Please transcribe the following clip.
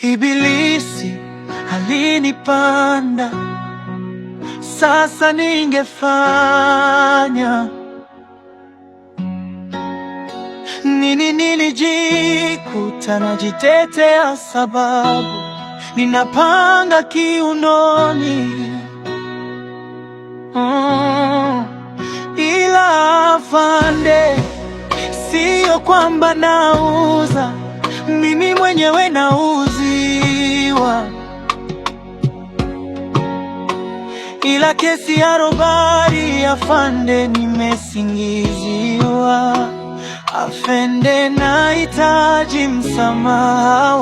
Ibilisi alinipanda, sasa ningefanya nini? Nilijikuta najitetea sababu ninapanga kiunoni. Ila afande, sio kwamba nauza, mimi mwenyewe nauziwa. Ila kesi ya robari afande, nimesingiziwa. Afande, nahitaji msamaha